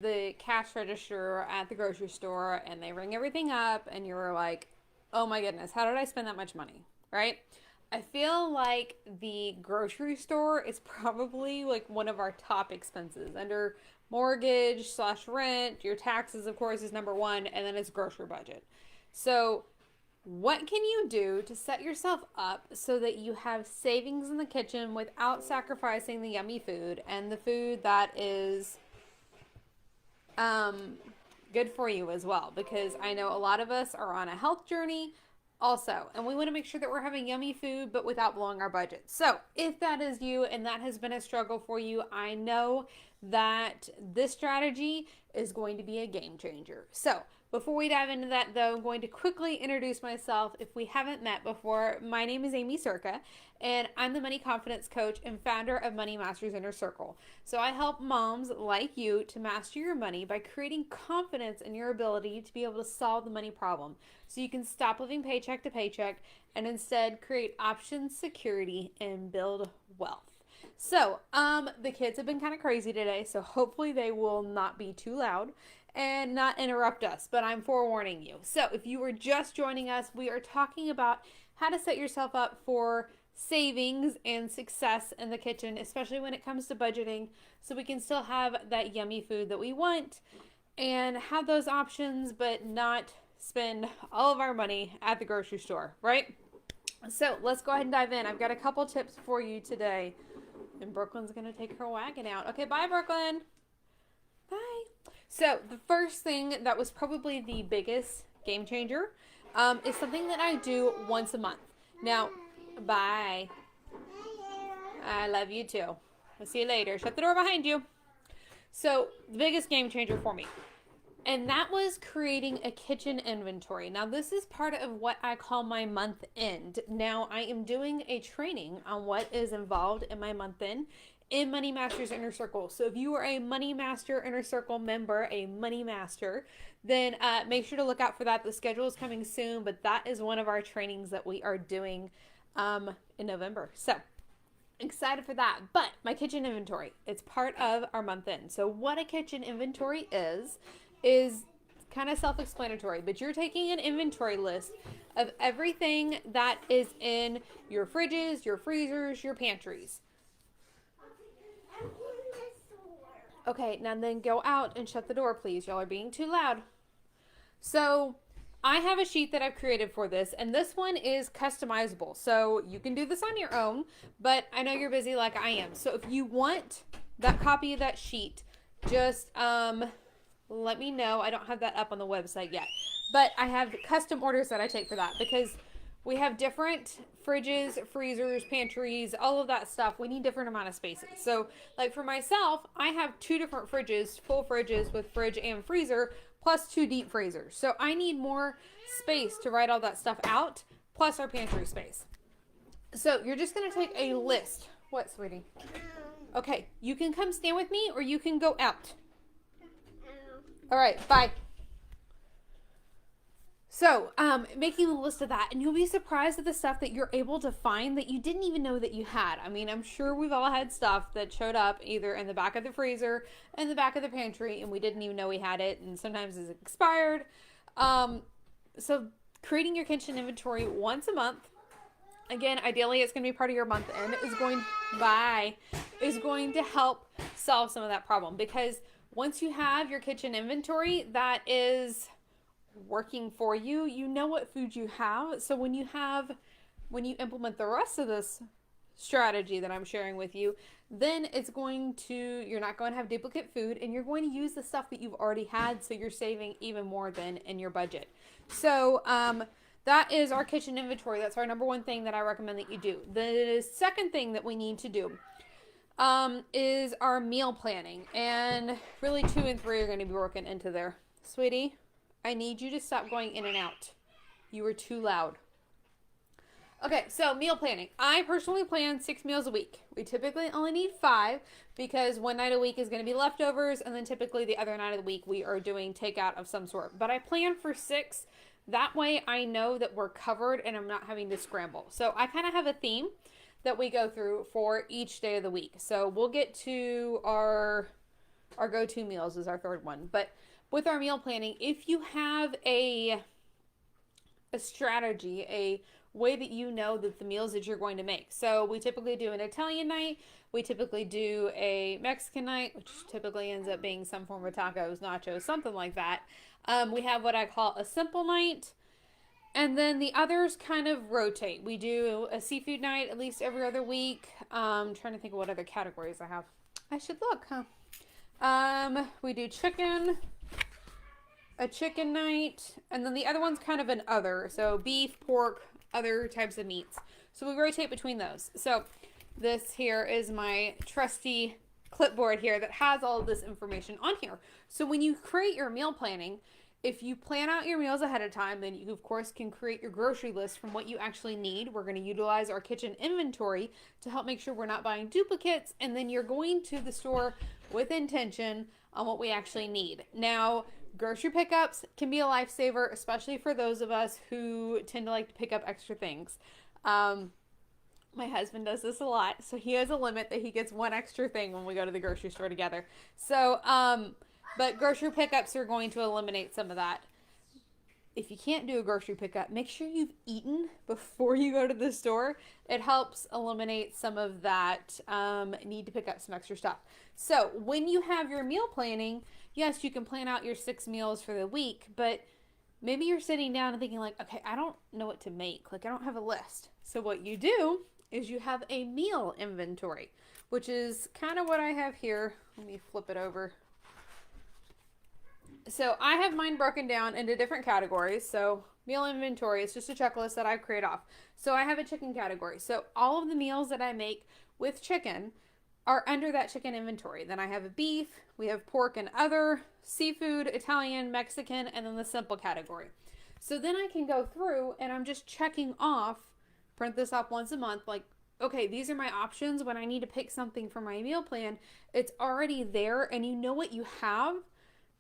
the cash register at the grocery store and they ring everything up and you're like, oh my goodness, how did I spend that much money? Right? I feel like the grocery store is probably like one of our top expenses under mortgage slash rent. Your taxes, of course, is number one, and then it's grocery budget. So, what can you do to set yourself up so that you have savings in the kitchen without sacrificing the yummy food and the food that is um, good for you as well? Because I know a lot of us are on a health journey also, and we want to make sure that we're having yummy food but without blowing our budget. So if that is you and that has been a struggle for you, I know that this strategy is going to be a game changer. So before we dive into that, though, I'm going to quickly introduce myself. If we haven't met before, my name is Amy Circa, and I'm the Money Confidence Coach and founder of Money Masters Inner Circle. So I help moms like you to master your money by creating confidence in your ability to be able to solve the money problem, so you can stop living paycheck to paycheck and instead create options, security, and build wealth. So, the kids have been kind of crazy today, so hopefully they will not be too loud and not interrupt us, but I'm forewarning you. So, if you were just joining us, we are talking about how to set yourself up for savings and success in the kitchen, especially when it comes to budgeting, so we can still have that yummy food that we want and have those options, but not spend all of our money at the grocery store, right? So let's go ahead and dive in. I've got a couple tips for you today. And Brooklyn's going to take her wagon out. Okay, bye, Brooklyn. Bye. So the first thing that was probably the biggest game changer is something that I do once a month. Now, bye. I love you too. I'll see you later. Shut the door behind you. So the biggest game changer for me. And that was creating a kitchen inventory. Now, this is part of what I call my month end. Now, I am doing a training on what is involved in my month end in Money Masters Inner Circle. So if you are a Money Master Inner Circle member, a Money Master, then make sure to look out for that. The schedule is coming soon, but that is one of our trainings that we are doing in November. So excited for that. But my kitchen inventory, it's part of our month end. So what a kitchen inventory is kind of self-explanatory, but you're taking an inventory list of everything that is in your fridges, your freezers, your pantries. Okay, now then go out and shut the door, please. Y'all are being too loud. So I have a sheet that I've created for this, and this one is customizable. So you can do this on your own, but I know you're busy like I am. So if you want that copy of that sheet, just let me know. I don't have that up on the website yet, but I have custom orders that I take for that because we have different fridges, freezers, pantries, all of that stuff. We need different amount of spaces. So like for myself, I have 2 different fridges, full fridges with fridge and freezer, plus 2 deep freezers. So I need more space to write all that stuff out, plus our pantry space. So you're just going to take a list. What, sweetie? Okay, you can come stand with me or you can go out. All right, bye. So, making a list of that, and you'll be surprised at the stuff that you're able to find that you didn't even know that you had. I mean, I'm sure we've all had stuff that showed up either in the back of the freezer, in the back of the pantry, and we didn't even know we had it, and sometimes it's expired. So creating your kitchen inventory once a month, again, ideally it's going to be part of your month end, is going to help solve some of that problem, because once you have your kitchen inventory that is working for you, you know what food you have. So when you implement the rest of this strategy that I'm sharing with you, then you're not going to have duplicate food, and you're going to use the stuff that you've already had, so you're saving even more than in your budget. So that is our kitchen inventory. That's our number one thing that I recommend that you do. The second thing that we need to do is our meal planning, and really 2 and 3 are going to be working into there. Sweetie, I need you to stop going in and out. You were too loud. Okay, so meal planning. I personally plan 6 meals a week. We typically only need 5 because one night a week is going to be leftovers, and then typically the other night of the week we are doing takeout of some sort. But I plan for 6. That way I know that we're covered and I'm not having to scramble. So I kind of have a theme that we go through for each day of the week. So we'll get to our Our go-to meals is our third one. But with our meal planning, if you have a strategy, a way that you know that the meals that you're going to make. So we typically do an Italian night. We typically do a Mexican night, which typically ends up being some form of tacos, nachos, something like that. We have what I call a simple night. And then the others kind of rotate. We do a seafood night at least every other week. Trying to think of what other categories I have. I should look, huh? We do a chicken night, and then the other one's kind of an other. So beef, pork, other types of meats. So we rotate between those. So this here is my trusty clipboard here that has all of this information on here. So when you create your meal planning, if you plan out your meals ahead of time, then you, of course, can create your grocery list from what you actually need. We're going to utilize our kitchen inventory to help make sure we're not buying duplicates. And then you're going to the store with intention on what we actually need. Now, grocery pickups can be a lifesaver, especially for those of us who tend to like to pick up extra things. My husband does this a lot, so he has a limit that he gets one extra thing when we go to the grocery store together. So, but grocery pickups are going to eliminate some of that. If you can't do a grocery pickup, make sure you've eaten before you go to the store. It helps eliminate some of that need to pick up some extra stuff. So when you have your meal planning, yes, you can plan out your 6 meals for the week, but maybe you're sitting down and thinking like, okay, I don't know what to make. Like I don't have a list. So what you do is you have a meal inventory, which is kind of what I have here. Let me flip it over. So I have mine broken down into different categories. So meal inventory is just a checklist that I create off. So I have a chicken category. So all of the meals that I make with chicken are under that chicken inventory. Then I have a beef, we have pork and other, seafood, Italian, Mexican, and then the simple category. So then I can go through and I'm just checking off, print this off once a month, like, okay, these are my options when I need to pick something for my meal plan. It's already there and you know what you have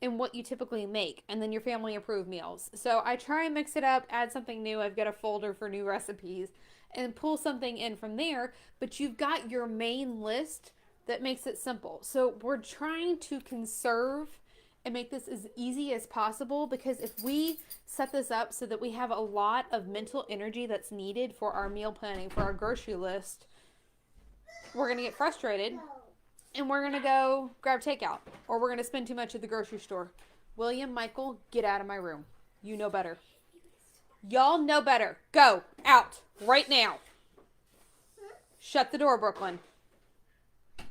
and what you typically make, and then your family approved meals. So I try and mix it up, add something new. I've got a folder for new recipes and pull something in from there, but you've got your main list that makes it simple. So we're trying to conserve and make this as easy as possible, because if we set this up so that we have a lot of mental energy that's needed for our meal planning, for our grocery list, we're going to get frustrated and we're going to go grab takeout, or we're going to spend too much at the grocery store. William, Michael, get out of my room. You know better. Y'all know better. Go out right now. Shut the door, Brooklyn. I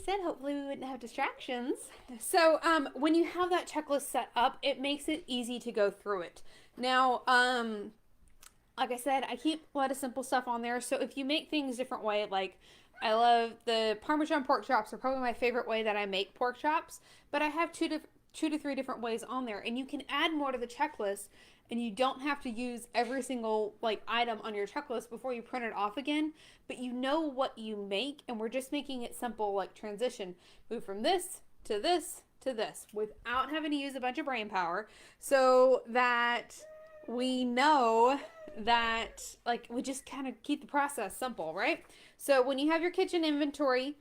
said hopefully we wouldn't have distractions. So when you have that checklist set up, it makes it easy to go through it. Now, like I said, I keep a lot of simple stuff on there. So if you make things different way, like I love the Parmesan pork chops are probably my favorite way that I make pork chops, but I have two to three different ways on there, and you can add more to the checklist, and you don't have to use every single like item on your checklist before you print it off again, but you know what you make, and we're just making it simple, like transition, move from this to this to this without having to use a bunch of brain power, so that we know that like we just kind of keep the process simple, right? So when you have your kitchen inventory,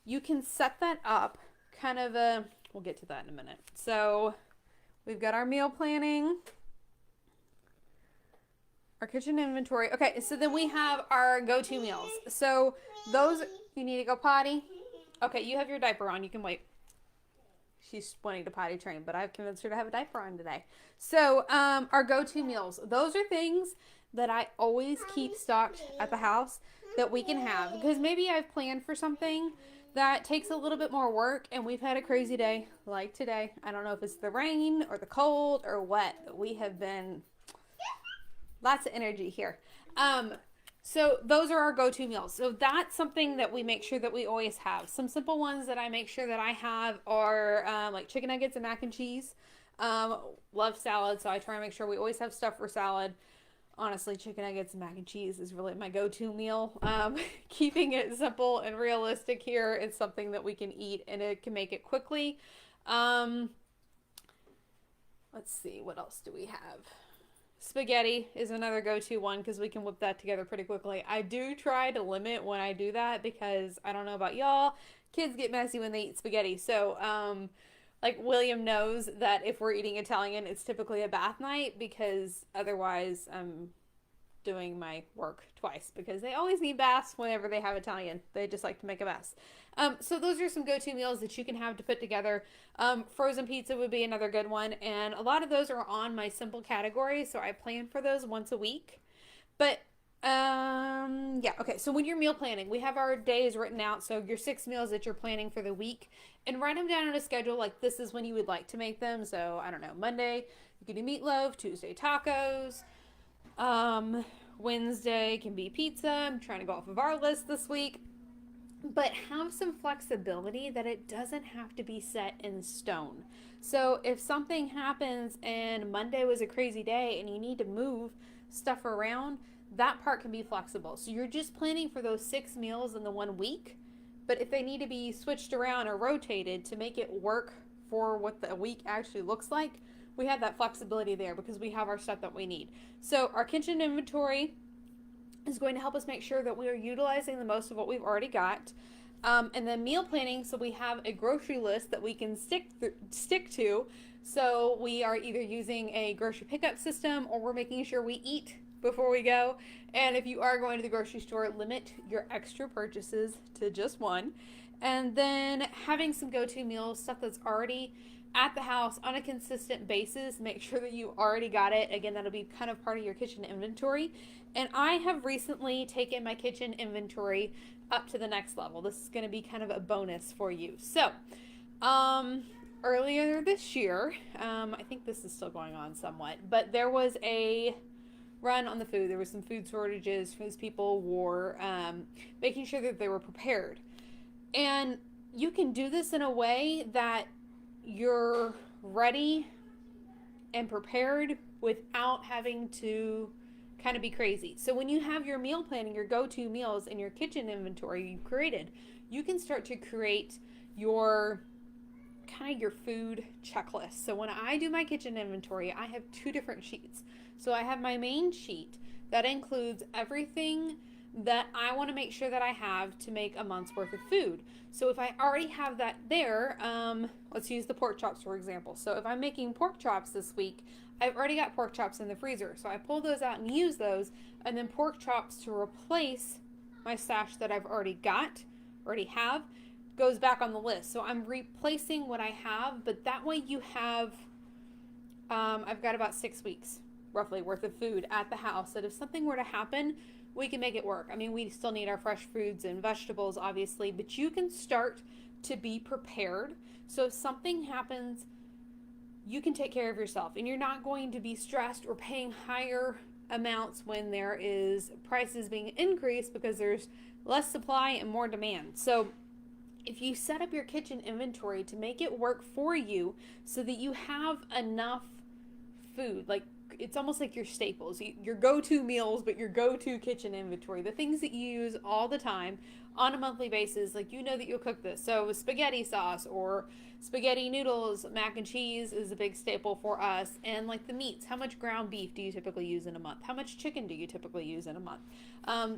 you can set that up kind of we'll get to that in a minute. So we've got our meal planning, our kitchen inventory. Okay, so then we have our go-to meals. So those, you need to go potty. Okay, you have your diaper on, you can wait. She's wanting to potty train, but I've convinced her to have a diaper on today. So our go-to meals, those are things that I always keep stocked at the house that we can have, because maybe I've planned for something that takes a little bit more work and we've had a crazy day like today. I don't know if it's the rain or the cold or what, but we have been lots of energy here. So those are our go-to meals. So that's something that we make sure that we always have. Some simple ones that I make sure that I have are like chicken nuggets and mac and cheese. Love salad, so I try and make sure we always have stuff for salad. Honestly, chicken nuggets and mac and cheese is really my go-to meal. Keeping it simple and realistic here, it's something that we can eat and it can make it quickly. Let's see, what else do we have? Spaghetti is another go-to one because we can whip that together pretty quickly. I do try to limit when I do that because I don't know about y'all, kids get messy when they eat spaghetti. So, like William knows that if we're eating Italian, it's typically a bath night because otherwise I'm doing my work twice because they always need baths whenever they have Italian. They just like to make a mess. So those are some go-to meals that you can have to put together. Frozen pizza would be another good one, and a lot of those are on my simple category, so I plan for those once a week. But yeah, okay. So when you're meal planning, we have our days written out. So your 6 meals that you're planning for the week, and write them down on a schedule. Like this is when you would like to make them. So I don't know, Monday you can do meatloaf, Tuesday tacos. Wednesday can be pizza. I'm trying to go off of our list this week. But have some flexibility that it doesn't have to be set in stone. So if something happens and Monday was a crazy day and you need to move stuff around, that part can be flexible. So you're just planning for those 6 meals in the 1 week. But if they need to be switched around or rotated to make it work for what the week actually looks like, we have that flexibility there because we have our stuff that we need. So our kitchen inventory is going to help us make sure that we are utilizing the most of what we've already got. And then meal planning, so we have a grocery list that we can stick to. So we are either using a grocery pickup system or we're making sure we eat before we go. And if you are going to the grocery store, limit your extra purchases to just one. And then having some go-to meals, stuff that's already at the house on a consistent basis. Make sure that you already got it. Again, that'll be kind of part of your kitchen inventory. And I have recently taken my kitchen inventory up to the next level. This is going to be kind of a bonus for you. So, earlier this year, I think this is still going on somewhat, but there was a run on the food. There was some food shortages because people were making sure that they were prepared. And you can do this in a way that you're ready and prepared without having to kind of be crazy. So when you have your meal planning, your go-to meals in your kitchen inventory you've created, you can start to create your kind of your food checklist. So when I do my kitchen inventory, I have 2 different sheets. So I have my main sheet that includes everything that I want to make sure that I have to make a month's worth of food. So if I already have that there, let's use the pork chops for example. So if I'm making pork chops this week, I've already got pork chops in the freezer. So I pull those out and use those, and then pork chops to replace my stash that I've already have, goes back on the list. So I'm replacing what I have, but that way you have, I've got about 6 weeks roughly worth of food at the house that if something were to happen, we can make it work. I mean, we still need our fresh foods and vegetables, obviously, but you can start to be prepared. So if something happens, you can take care of yourself and you're not going to be stressed or paying higher amounts when there is prices being increased because there's less supply and more demand. So if you set up your kitchen inventory to make it work for you so that you have enough food, like it's almost like your staples, your go-to meals, but your go-to kitchen inventory, the things that you use all the time on a monthly basis, like you know that you'll cook this. So spaghetti sauce or spaghetti noodles, mac and cheese is a big staple for us. And like the meats, how much ground beef do you typically use in a month? How much chicken do you typically use in a month?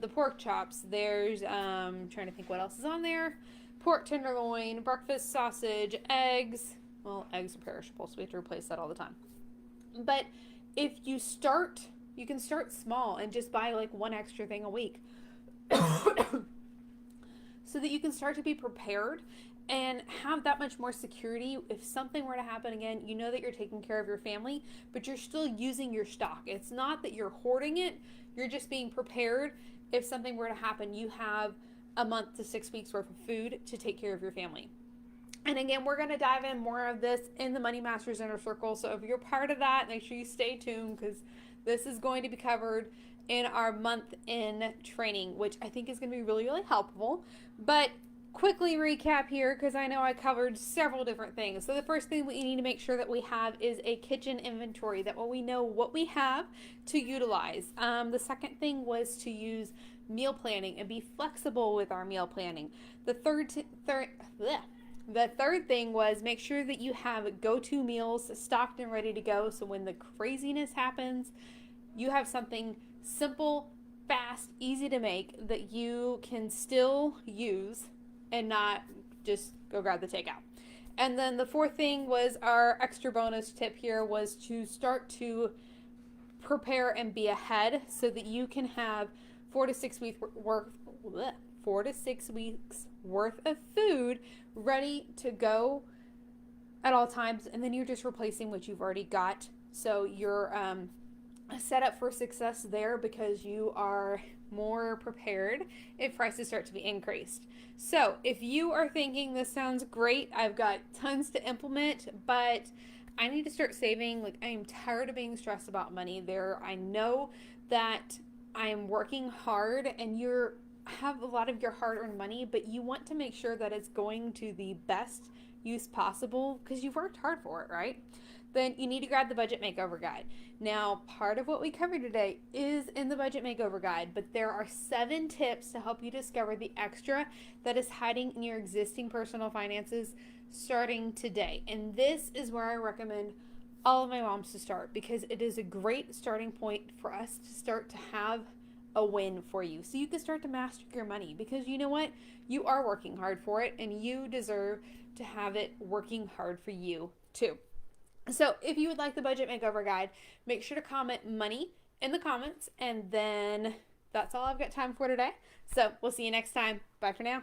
The pork chops, there's, trying to think what else is on there. Pork tenderloin, breakfast sausage, eggs. Well, eggs are perishable, so we have to replace that all the time. But if you start, you can start small and just buy like 1 extra thing a week so that you can start to be prepared and have that much more security. If something were to happen again, you know that you're taking care of your family, but you're still using your stock. It's not that you're hoarding it. You're just being prepared. If something were to happen, you have a month to 6 weeks worth of food to take care of your family. And again, we're going to dive in more of this in the Money Masters Inner Circle. So if you're part of that, make sure you stay tuned because this is going to be covered in our month in training, which I think is going to be really, really helpful. But quickly recap here because I know I covered several different things. So the first thing we need to make sure that we have is a kitchen inventory, that way we know what we have to utilize. The second thing was to use meal planning and be flexible with our meal planning. The third thing was make sure that you have go-to meals stocked and ready to go. So when the craziness happens, you have something simple, fast, easy to make that you can still use and not just go grab the takeout. And then the fourth thing was our extra bonus tip here was to start to prepare and be ahead so that you can have 4 to 6 weeks worth 4 to 6 weeks worth of food ready to go at all times, and then you're just replacing what you've already got. So you're set up for success there because you are more prepared if prices start to be increased. So if you are thinking this sounds great, I've got tons to implement, but I need to start saving. Like, I am tired of being stressed about money there. I know that I am working hard and you have a lot of your hard-earned money, but you want to make sure that it's going to the best use possible because you've worked hard for it, right? Then you need to grab the budget makeover guide. Now, part of what we covered today is in the budget makeover guide, but there are 7 tips to help you discover the extra that is hiding in your existing personal finances starting today. And this is where I recommend all of my moms to start because it is a great starting point for us to start to have a win for you so you can start to master your money, because you know what, you are working hard for it and you deserve to have it working hard for you too. So if you would like the budget makeover guide, make sure to comment money in the comments, and then that's all I've got time for today. So we'll see you next time. Bye for now.